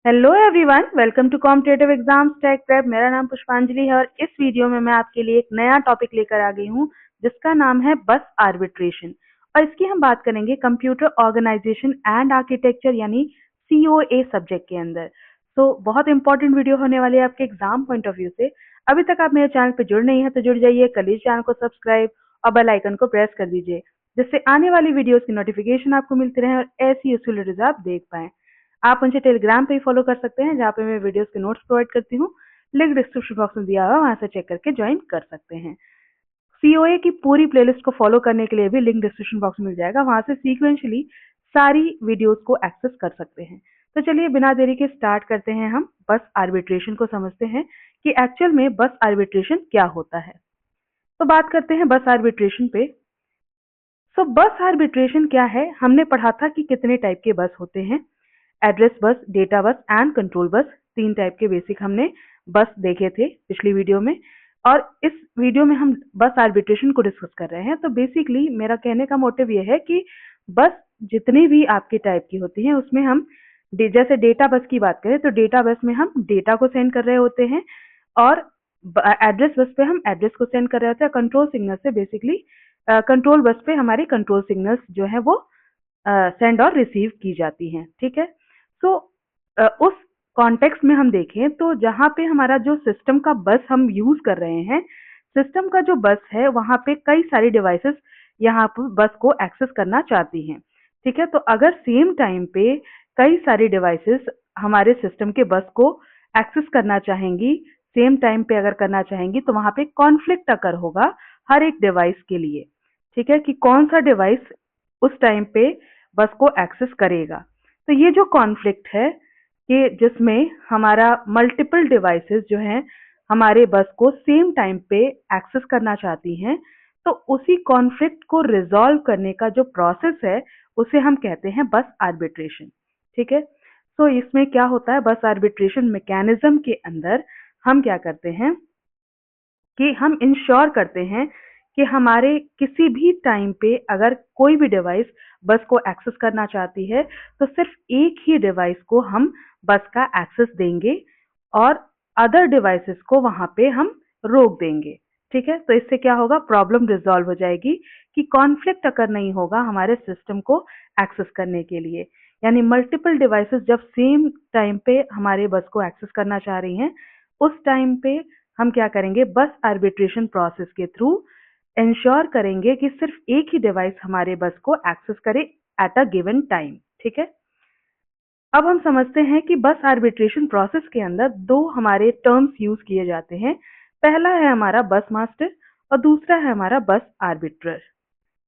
Hello everyone, welcome to competitive exams tech prep. मेरा नाम पुष्पांजलि है और इस वीडियो में मैं आपके लिए एक नया टॉपिक लेकर आ गई हूँ जिसका नाम है बस आर्बिट्रेशन। और इसकी हम बात करेंगे कंप्यूटर ऑर्गेनाइजेशन एंड आर्किटेक्चर यानी COA सब्जेक्ट के अंदर। तो बहुत इंपॉर्टेंट वीडियो होने वाली है आपके एग्जाम पॉइंट ऑफ व्यू से। अभी तक आप मेरे चैनल पर जुड़ नहीं है तो जुड़ जाइए, कर लीजिए चैनल को सब्सक्राइब और बेल आइकन को प्रेस कर दीजिए जिससे आने वाली वीडियोस की नोटिफिकेशन आपको मिलती रहे और ऐसी यूजफुल वीडियोस आप देख पाएं। आप मुझे टेलीग्राम पे ही फॉलो कर सकते हैं जहाँ पे मैं वीडियोस के नोट्स प्रोवाइड करती हूँ। लिंक डिस्क्रिप्शन बॉक्स में दिया हुआ है, वहाँ से चेक करके ज्वाइन कर सकते हैं। COA की पूरी प्लेलिस्ट को फॉलो करने के लिए भी लिंक डिस्क्रिप्शन बॉक्स में मिल जाएगा, वहाँ से सीक्वेंशली सारी वीडियोस को एक्सेस कर सकते हैं। तो चलिए बिना देरी के स्टार्ट करते हैं। हम बस आर्बिट्रेशन को समझते हैं कि एक्चुअल में बस आर्बिट्रेशन क्या होता है। तो बात करते हैं बस आर्बिट्रेशन पे। बस आर्बिट्रेशन क्या है? हमने पढ़ा था कि कितने टाइप के बस होते हैं। Address bus, data bus and control bus, तीन टाइप के बेसिक हमने बस देखे थे पिछली वीडियो में। और इस वीडियो में हम बस आर्बिट्रेशन को डिस्कस कर रहे हैं। तो बेसिकली मेरा कहने का मोटिव ये है कि बस जितनी भी आपके टाइप की होती हैं उसमें हम जैसे डेटा बस की बात करें तो डेटा बस में हम डेटा को सेंड कर रहे होते हैं और एड्रेस बस पे हम एड्रेस को सेंड कर रहे होते हैं। कंट्रोल सिग्नल से बेसिकली कंट्रोल बस पे हमारी कंट्रोल सिग्नल्स जो है वो सेंड और रिसीव की जाती हैं। ठीक है। तो उस कॉन्टेक्स्ट में हम देखें तो जहाँ पे हमारा जो सिस्टम का बस हम यूज कर रहे हैं, सिस्टम का जो बस है वहाँ पे कई सारी डिवाइसेस यहाँ पर बस को एक्सेस करना चाहती हैं। ठीक है। तो अगर सेम टाइम पे कई सारी डिवाइसेस हमारे सिस्टम के बस को एक्सेस करना चाहेंगी, सेम टाइम पे अगर करना चाहेंगी तो वहाँ पे कॉन्फ्लिक्ट अकर होगा हर एक डिवाइस के लिए। ठीक है, कि कौन सा डिवाइस उस टाइम पे बस को एक्सेस करेगा। तो ये जो कॉन्फ्लिक्ट है कि जिसमें हमारा मल्टीपल डिवाइसेस जो हैं हमारे बस को सेम टाइम पे एक्सेस करना चाहती हैं, तो उसी कॉन्फ्लिक्ट को रिजॉल्व करने का जो प्रोसेस है उसे हम कहते हैं बस आर्बिट्रेशन। ठीक है। तो इसमें क्या होता है, बस आर्बिट्रेशन मैकेनिज्म के अंदर हम क्या करते हैं कि हम इंश्योर करते हैं कि हमारे किसी भी टाइम पे अगर कोई भी डिवाइस बस को एक्सेस करना चाहती है तो सिर्फ एक ही डिवाइस को हम बस का एक्सेस देंगे और अदर डिवाइसेस को वहां पे हम रोक देंगे। ठीक है। तो इससे क्या होगा, प्रॉब्लम रिजॉल्व हो जाएगी कि कॉन्फ्लिक्ट अकर नहीं होगा हमारे सिस्टम को एक्सेस करने के लिए। यानी मल्टीपल डिवाइसेस जब सेम टाइम पे हमारे बस को एक्सेस करना चाह रही हैं उस टाइम पे हम क्या करेंगे, बस आर्बिट्रेशन प्रोसेस के थ्रू इंश्योर करेंगे कि सिर्फ एक ही डिवाइस हमारे बस को एक्सेस करे एट अ गिवन टाइम। ठीक है। अब हम समझते हैं कि बस आर्बिट्रेशन प्रोसेस के अंदर दो हमारे टर्म्स यूज किए जाते हैं। पहला है हमारा बस मास्टर और दूसरा है हमारा बस आर्बिट्रर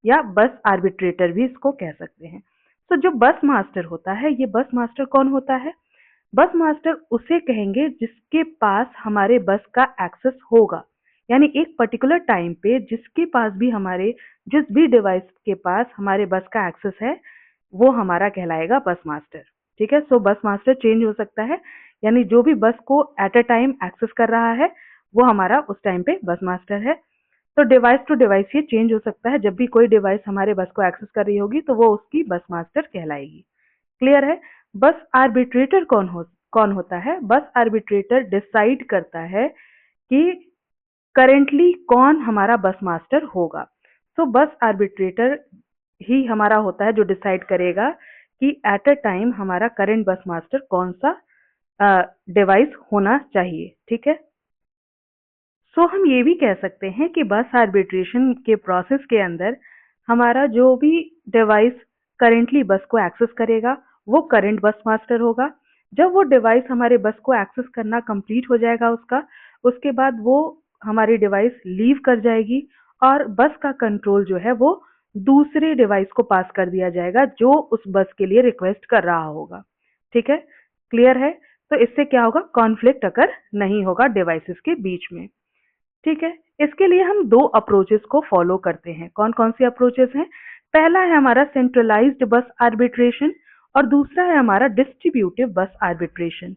या बस आर्बिट्रेटर भी इसको कह सकते हैं। तो जो बस मास्टर होता है, ये बस मास्टर कौन होता है? बस मास्टर उसे कहेंगे जिसके पास हमारे बस का एक्सेस होगा। यानी एक पर्टिकुलर टाइम पे जिसके पास भी हमारे जिस भी डिवाइस के पास हमारे बस का एक्सेस है वो हमारा कहलाएगा बस मास्टर। ठीक है। सो बस मास्टर चेंज हो सकता है, यानी जो भी बस को एट अ टाइम एक्सेस कर रहा है वो हमारा उस टाइम पे बस मास्टर है। तो डिवाइस टू डिवाइस ये चेंज हो सकता है, जब भी कोई डिवाइस हमारे बस को एक्सेस कर रही होगी तो वो उसकी बस मास्टर कहलाएगी। क्लियर है। बस आर्बिट्रेटर कौन होता है? बस आर्बिट्रेटर डिसाइड करता है कि करेंटली कौन हमारा बस मास्टर होगा। तो बस आर्बिट्रेटर ही हमारा होता है जो डिसाइड करेगा कि एट अ टाइम हमारा करंट बस मास्टर कौन सा डिवाइस होना चाहिए। ठीक है। हम ये भी कह सकते हैं कि बस आर्बिट्रेशन के प्रोसेस के अंदर हमारा जो भी डिवाइस करेंटली बस को एक्सेस करेगा वो करंट बस मास्टर होगा। जब वो डिवाइस हमारे बस को एक्सेस करना कंप्लीट हो जाएगा उसके बाद वो हमारी डिवाइस लीव कर जाएगी और बस का कंट्रोल जो है वो दूसरे डिवाइस को पास कर दिया जाएगा जो उस बस के लिए रिक्वेस्ट कर रहा होगा। ठीक है। क्लियर है। तो इससे क्या होगा, कॉन्फ्लिक्ट अगर नहीं होगा डिवाइसेस के बीच में। ठीक है। इसके लिए हम दो अप्रोचेस को फॉलो करते हैं। कौन कौन सी अप्रोचेस हैं? पहला है हमारा सेंट्रलाइज्ड बस आर्बिट्रेशन और दूसरा है हमारा डिस्ट्रीब्यूटिव बस आर्बिट्रेशन।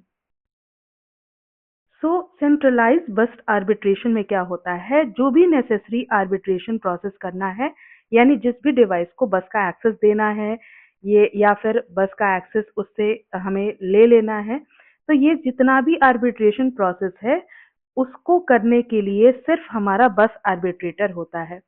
सेंट्रलाइज्ड बस आर्बिट्रेशन में क्या होता है, जो भी नेसेसरी आर्बिट्रेशन प्रोसेस करना है, यानी जिस भी डिवाइस को बस का एक्सेस देना है ये या फिर बस का एक्सेस उससे हमें ले लेना है, तो ये जितना भी आर्बिट्रेशन प्रोसेस है उसको करने के लिए सिर्फ हमारा बस आर्बिट्रेटर होता है।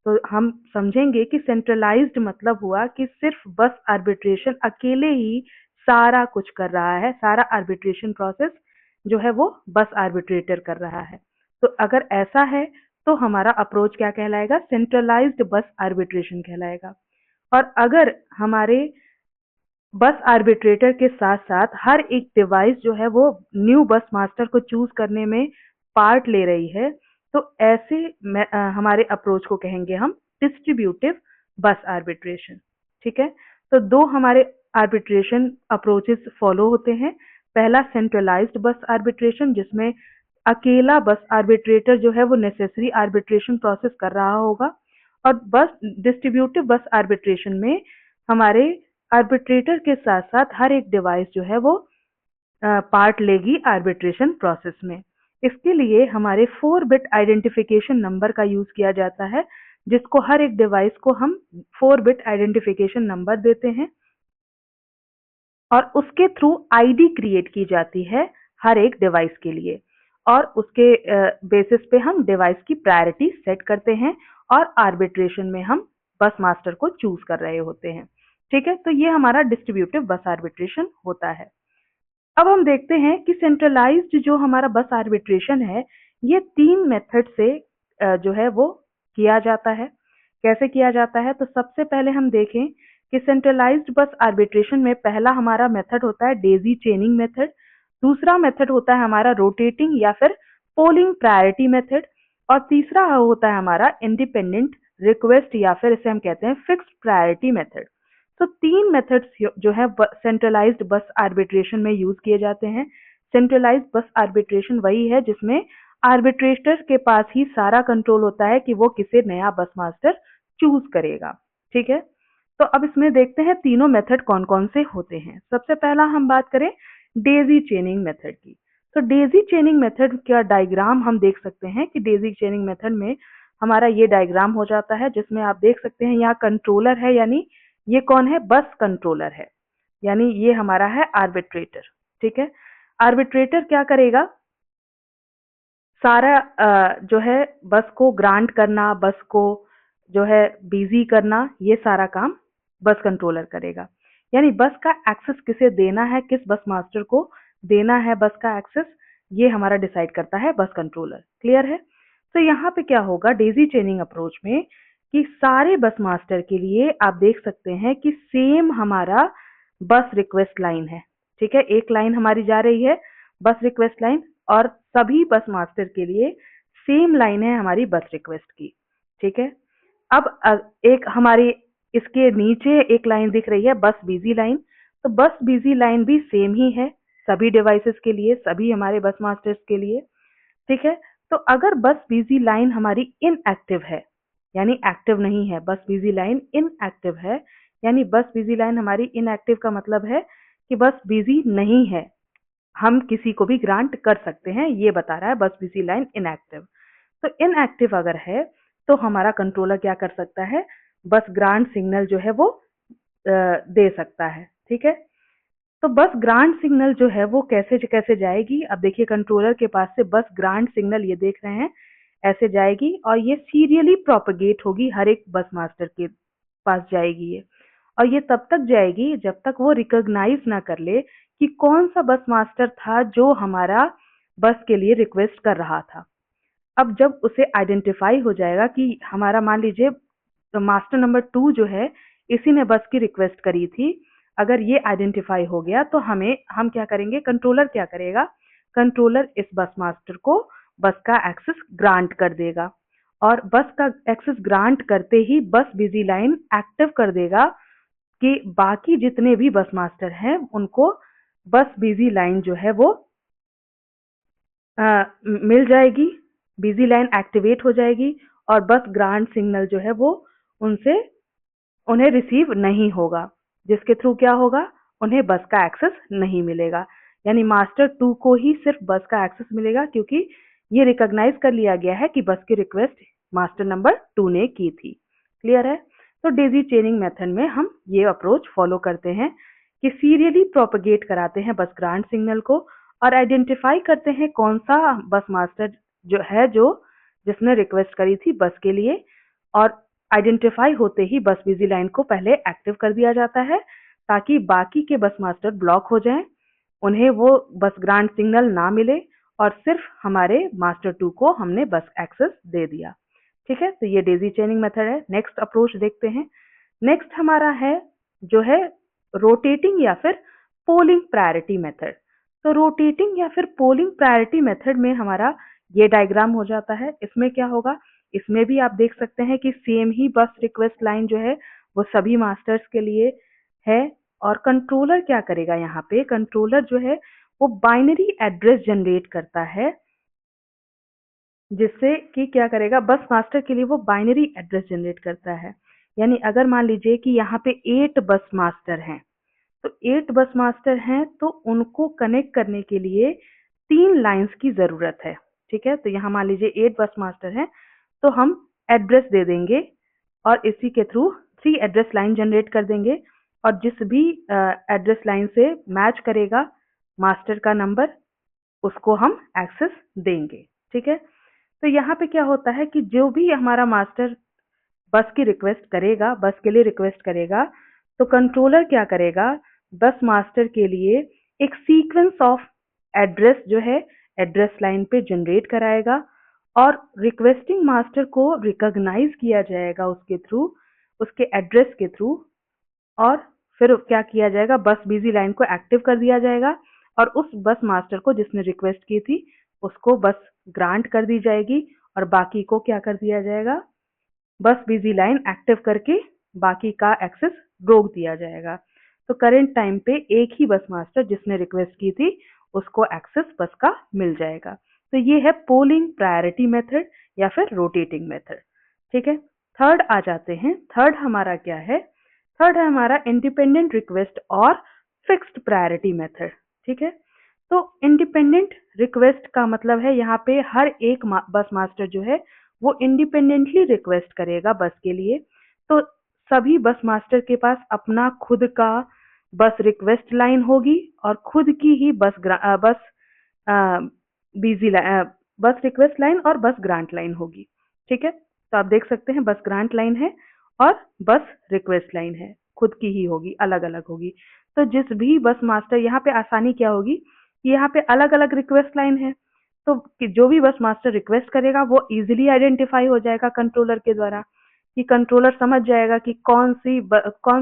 तो हम समझेंगे कि सेंट्रलाइज्ड मतलब हुआ कि सिर्फ बस आर्बिट्रेशन अकेले ही सारा कुछ कर रहा है, सारा आर्बिट्रेशन प्रोसेस जो है वो बस आर्बिट्रेटर कर रहा है। तो अगर ऐसा है तो हमारा अप्रोच क्या कहलाएगा? सेंट्रलाइज्ड बस आर्बिट्रेशन कहलाएगा। और अगर हमारे बस आर्बिट्रेटर के साथ साथ हर एक डिवाइस जो है वो न्यू बस मास्टर को चूज करने में पार्ट ले रही है, तो ऐसे हमारे अप्रोच को कहेंगे हम डिस्ट्रीब्यूटिव बस आर्बिट्रेशन। ठीक है, तो दो हमारे आर्बिट्रेशन अप्रोचेस फॉलो होते हैं। पहला सेंट्रलाइज्ड बस आर्बिट्रेशन, जिसमें अकेला बस आर्बिट्रेटर जो है वो नेसेसरी आर्बिट्रेशन प्रोसेस कर रहा होगा, और बस डिस्ट्रीब्यूटिव बस आर्बिट्रेशन में हमारे आर्बिट्रेटर के साथ साथ हर एक डिवाइस जो है वो पार्ट लेगी आर्बिट्रेशन प्रोसेस में। इसके लिए हमारे 4 बिट आइडेंटिफिकेशन नंबर का यूज किया जाता है, जिसको हर एक डिवाइस को हम 4 बिट आइडेंटिफिकेशन नंबर देते हैं, और उसके थ्रू आईडी क्रिएट की जाती है हर एक डिवाइस के लिए, और उसके बेसिस पे हम डिवाइस की प्रायोरिटी सेट करते हैं और आर्बिट्रेशन में हम बस मास्टर को चूज कर रहे होते हैं। ठीक है, तो ये हमारा डिस्ट्रीब्यूटिव बस आर्बिट्रेशन होता है। अब हम देखते हैं कि सेंट्रलाइज्ड जो हमारा बस आर्बिट्रेशन है, ये 3 मेथड से जो है वो किया जाता है। कैसे किया जाता है? तो सबसे पहले हम देखें कि सेंट्रलाइज्ड बस आर्बिट्रेशन में पहला हमारा मेथड होता है डेजी चेनिंग मेथड, दूसरा मेथड होता है हमारा रोटेटिंग या फिर पोलिंग प्रायोरिटी मेथड, और तीसरा होता है हमारा इंडिपेंडेंट रिक्वेस्ट या फिर इसे हम कहते हैं फिक्स्ड प्रायोरिटी मेथड। तो 3 मेथड्स जो है सेंट्रलाइज्ड बस आर्बिट्रेशन में यूज किए जाते हैं। सेंट्रलाइज्ड बस आर्बिट्रेशन वही है जिसमें आर्बिट्रेटर के पास ही सारा कंट्रोल होता है कि वो किसे नया बस मास्टर चूज करेगा। ठीक है, तो अब इसमें देखते हैं तीनों मेथड कौन कौन से होते हैं। सबसे पहला हम बात करें डेजी चेनिंग मेथड की। तो डेजी चेनिंग मेथड का डायग्राम हम देख सकते हैं कि डेजी चेनिंग मेथड में हमारा ये डायग्राम हो जाता है, जिसमें आप देख सकते हैं यहाँ कंट्रोलर है, यानी ये कौन है? बस कंट्रोलर है, यानी ये हमारा है आर्बिट्रेटर। ठीक है, आर्बिट्रेटर क्या करेगा? सारा जो है बस को ग्रांट करना, बस को जो है बिजी करना, ये सारा काम बस कंट्रोलर करेगा। यानी बस का एक्सेस किसे देना है, किस बस मास्टर को देना है बस का एक्सेस, ये हमारा डिसाइड करता है बस कंट्रोलर। क्लियर है? तो यहाँ पे क्या होगा डेजी चेनिंग अप्रोच में कि सारे बस मास्टर के लिए आप देख सकते हैं कि सेम हमारा बस रिक्वेस्ट लाइन है। ठीक है, एक लाइन हमारी जा रही है बस रिक्वेस्ट लाइन, और सभी बस मास्टर के लिए सेम लाइन है हमारी बस रिक्वेस्ट की। ठीक है, अब एक हमारी इसके नीचे एक लाइन दिख रही है बस बिजी लाइन, तो बस बिजी लाइन भी सेम ही है सभी डिवाइसेस के लिए, सभी हमारे बस मास्टर्स के लिए। ठीक है, तो अगर बस बिजी लाइन हमारी इनएक्टिव है, यानी एक्टिव नहीं है, बस बिजी लाइन इनएक्टिव है, यानी बस बिजी लाइन हमारी इनएक्टिव का मतलब है कि बस बिजी नहीं है, हम किसी को भी ग्रांट कर सकते हैं, ये बता रहा है बस बिजी लाइन इनएक्टिव। तो इनएक्टिव अगर है तो हमारा कंट्रोलर क्या कर सकता है? बस ग्रांट सिग्नल जो है वो दे सकता है। ठीक है, तो बस ग्रांट सिग्नल जो है वो कैसे कैसे जाएगी? अब देखिए कंट्रोलर के पास से बस ग्रांट सिग्नल ये देख रहे हैं ऐसे जाएगी, और ये सीरियली प्रोपगेट होगी, हर एक बस मास्टर के पास जाएगी ये, और ये तब तक जाएगी जब तक वो रिकॉग्नाइज ना कर ले कि कौन सा बस मास्टर था जो हमारा बस के लिए रिक्वेस्ट कर रहा था। अब जब उसे आइडेंटिफाई हो जाएगा कि हमारा मान लीजिए तो मास्टर नंबर 2 जो है इसी ने बस की रिक्वेस्ट करी थी, अगर ये आइडेंटिफाई हो गया तो हम क्या करेंगे? कंट्रोलर क्या करेगा? कंट्रोलर इस बस मास्टर को बस का एक्सेस ग्रांट कर देगा, और बस का एक्सेस ग्रांट करते ही बस बिजी लाइन एक्टिव कर देगा कि बाकी जितने भी बस मास्टर हैं उनको बस बिजी लाइन जो है वो मिल जाएगी, बिजी लाइन एक्टिवेट हो जाएगी, और बस ग्रांट सिग्नल जो है वो उनसे उन्हें रिसीव नहीं होगा, जिसके थ्रू क्या होगा? उन्हें बस का एक्सेस नहीं मिलेगा, यानी मास्टर 2 को ही सिर्फ बस का एक्सेस मिलेगा, क्योंकि ये रिकॉग्नाइज कर लिया गया है कि बस की रिक्वेस्ट मास्टर नंबर 2 ने की थी। क्लियर है? तो डेजी चेनिंग मेथड में हम ये अप्रोच फॉलो करते हैं कि सीरियली प्रोपगेट कराते हैं बस ग्रांट सिग्नल को, और आइडेंटिफाई करते हैं कौन सा बस मास्टर जो जिसने रिक्वेस्ट करी थी बस के लिए, और आइडेंटिफाई होते ही बस बिजी लाइन को पहले एक्टिव कर दिया जाता है ताकि बाकी के बस मास्टर ब्लॉक हो जाएं, उन्हें वो बस ग्रांट सिग्नल ना मिले और सिर्फ हमारे मास्टर 2 को हमने बस एक्सेस दे दिया। ठीक है, तो ये डेजी चेनिंग मेथड है। नेक्स्ट अप्रोच देखते हैं। नेक्स्ट हमारा है जो है रोटेटिंग या फिर पोलिंग प्रायोरिटी मेथड। तो रोटेटिंग या फिर पोलिंग प्रायोरिटी मेथड में हमारा ये डायग्राम हो जाता है। इसमें क्या होगा, इसमें भी आप देख सकते हैं कि सेम ही बस रिक्वेस्ट लाइन जो है वो सभी मास्टर्स के लिए है। और कंट्रोलर क्या करेगा, यहाँ पे कंट्रोलर जो है वो बाइनरी एड्रेस जनरेट करता है, जिससे कि क्या करेगा, बस मास्टर के लिए वो बाइनरी एड्रेस जनरेट करता है। यानी अगर मान लीजिए कि यहाँ पे 8 बस मास्टर हैं, तो 8 बस मास्टर हैं तो उनको कनेक्ट करने के लिए 3 लाइंस की जरूरत है। ठीक है, तो यहाँ मान लीजिए 8 बस मास्टर हैं तो हम एड्रेस दे देंगे और इसी के थ्रू 3 एड्रेस लाइन जनरेट कर देंगे, और जिस भी एड्रेस लाइन से मैच करेगा मास्टर का नंबर उसको हम एक्सेस देंगे। ठीक है, तो यहाँ पे क्या होता है कि जो भी हमारा मास्टर बस की रिक्वेस्ट करेगा, बस के लिए रिक्वेस्ट करेगा, तो कंट्रोलर क्या करेगा, बस मास्टर के लिए एक सीक्वेंस ऑफ एड्रेस जो है एड्रेस लाइन पे जनरेट कराएगा और रिक्वेस्टिंग मास्टर को रिकॉग्नाइज किया जाएगा उसके थ्रू, उसके एड्रेस के थ्रू, और फिर क्या किया जाएगा, बस बिजी लाइन को एक्टिव कर दिया जाएगा और उस बस मास्टर को जिसने रिक्वेस्ट की थी उसको बस ग्रांट कर दी जाएगी और बाकी को क्या कर दिया जाएगा, बस बिजी लाइन एक्टिव करके बाकी का एक्सेस रोक दिया जाएगा। तो करंट टाइम पे एक ही बस मास्टर जिसने रिक्वेस्ट की थी उसको एक्सेस बस का मिल जाएगा। तो ये है पोलिंग प्रायोरिटी मेथड या फिर रोटेटिंग मेथड। ठीक है, थर्ड आ जाते हैं। थर्ड हमारा क्या है, थर्ड है हमारा इंडिपेंडेंट रिक्वेस्ट और फिक्स्ड प्रायोरिटी मेथड। ठीक है, तो इंडिपेंडेंट रिक्वेस्ट का मतलब है यहाँ पे हर एक बस मास्टर जो है वो इंडिपेंडेंटली रिक्वेस्ट करेगा बस के लिए। तो सभी बस मास्टर के पास अपना खुद का बस रिक्वेस्ट लाइन होगी और खुद की ही बिजी बस रिक्वेस्ट लाइन और बस ग्रांट लाइन होगी। ठीक है, तो आप देख सकते हैं बस ग्रांट लाइन है और बस रिक्वेस्ट लाइन है, खुद की ही होगी, अलग अलग होगी। तो जिस भी बस मास्टर, यहाँ पे आसानी क्या होगी कि यहाँ पे अलग अलग रिक्वेस्ट लाइन है, तो जो भी बस मास्टर रिक्वेस्ट करेगा वो इजीली आइडेंटिफाई हो जाएगा कंट्रोलर के द्वारा, कि कंट्रोलर समझ जाएगा कि कौन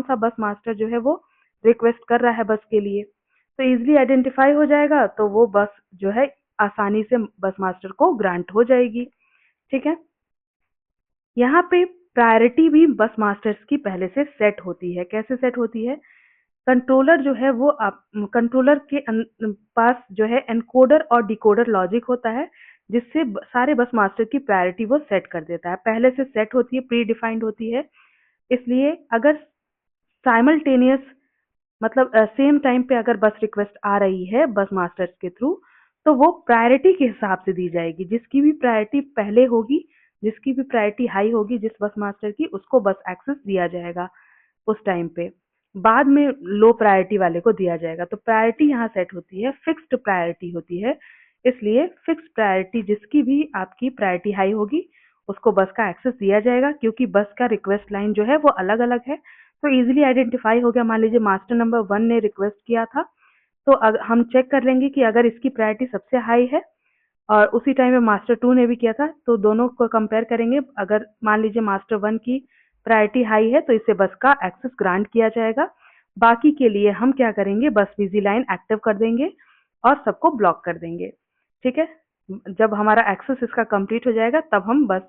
सा बस मास्टर जो है वो रिक्वेस्ट कर रहा है बस के लिए। तो इजीली आइडेंटिफाई हो जाएगा तो वो बस जो है आसानी से बस मास्टर को ग्रांट हो जाएगी। ठीक है, यहाँ पे प्रायोरिटी भी बस मास्टर्स की पहले से सेट होती है। कैसे सेट होती है, कंट्रोलर जो है वो कंट्रोलर के पास जो है एनकोडर और डिकोडर लॉजिक होता है, जिससे सारे बस मास्टर की प्रायोरिटी वो सेट कर देता है, पहले से सेट होती है, प्री डिफाइंड होती है। इसलिए अगर साइमल्टेनियस मतलब सेम टाइम पे अगर बस रिक्वेस्ट आ रही है बस मास्टर्स के थ्रू, तो वो प्रायोरिटी के हिसाब से दी जाएगी। जिसकी भी प्रायोरिटी पहले होगी, जिसकी भी प्रायोरिटी हाई होगी जिस बस मास्टर की, उसको बस एक्सेस दिया जाएगा उस टाइम पे, बाद में लो प्रायोरिटी वाले को दिया जाएगा। तो प्रायोरिटी यहाँ सेट होती है, फिक्स्ड प्रायोरिटी होती है। इसलिए फिक्स्ड प्रायोरिटी जिसकी भी आपकी प्रायोरिटी हाई होगी उसको बस का एक्सेस दिया जाएगा, क्योंकि बस का रिक्वेस्ट लाइन जो है वो अलग अलग है। तो इजीली आइडेंटिफाई हो गया। मान लीजिए मास्टर नंबर 1 ने रिक्वेस्ट किया था, तो हम चेक कर लेंगे कि अगर इसकी प्रायोरिटी सबसे हाई है और उसी टाइम में मास्टर 2 ने भी किया था, तो दोनों को कंपेयर करेंगे। अगर मान लीजिए मास्टर 1 की प्रायोरिटी हाई है तो इसे बस का एक्सेस ग्रांट किया जाएगा। बाकी के लिए हम क्या करेंगे, बस बिजी लाइन एक्टिव कर देंगे और सबको ब्लॉक कर देंगे। ठीक है, जब हमारा एक्सेस इसका कंप्लीट हो जाएगा तब हम बस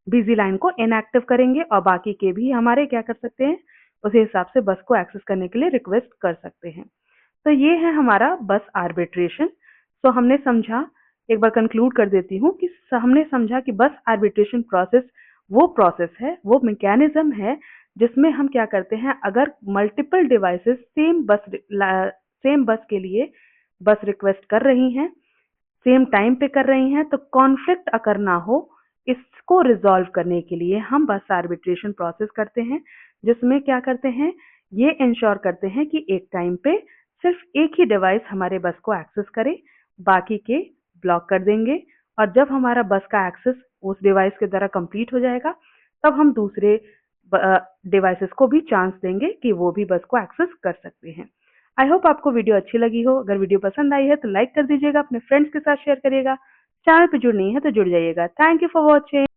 बिजी लाइन को इनएक्टिव करेंगे और बाकी के भी हमारे क्या कर सकते हैं, उसी हिसाब से बस को एक्सेस करने के लिए रिक्वेस्ट कर सकते हैं। तो ये है हमारा बस आर्बिट्रेशन। तो हमने समझा, एक बार कंक्लूड कर देती हूँ कि हमने समझा कि बस आर्बिट्रेशन प्रोसेस है, वो मैकेनिज्म है जिसमें हम क्या करते हैं, अगर मल्टीपल डिवाइसेस सेम बस के लिए बस रिक्वेस्ट कर रही हैं, सेम टाइम पे कर रही हैं, तो कॉन्फ्लिक्ट अगर ना हो, इसको रिजॉल्व करने के लिए हम बस आर्बिट्रेशन प्रोसेस करते हैं, जिसमें क्या करते हैं, ये इंश्योर करते हैं कि एक टाइम पे सिर्फ एक ही डिवाइस हमारे बस को एक्सेस करे, बाकी के ब्लॉक कर देंगे। और जब हमारा बस का एक्सेस उस डिवाइस के द्वारा कंप्लीट हो जाएगा, तब हम दूसरे डिवाइसेस को भी चांस देंगे कि वो भी बस को एक्सेस कर सकते हैं। आई होप आपको वीडियो अच्छी लगी हो। अगर वीडियो पसंद आई है तो लाइक कर दीजिएगा, अपने फ्रेंड्स के साथ शेयर करिएगा। चैनल पे जुड़ नहीं है तो जुड़ जाइएगा। Thank you for watching.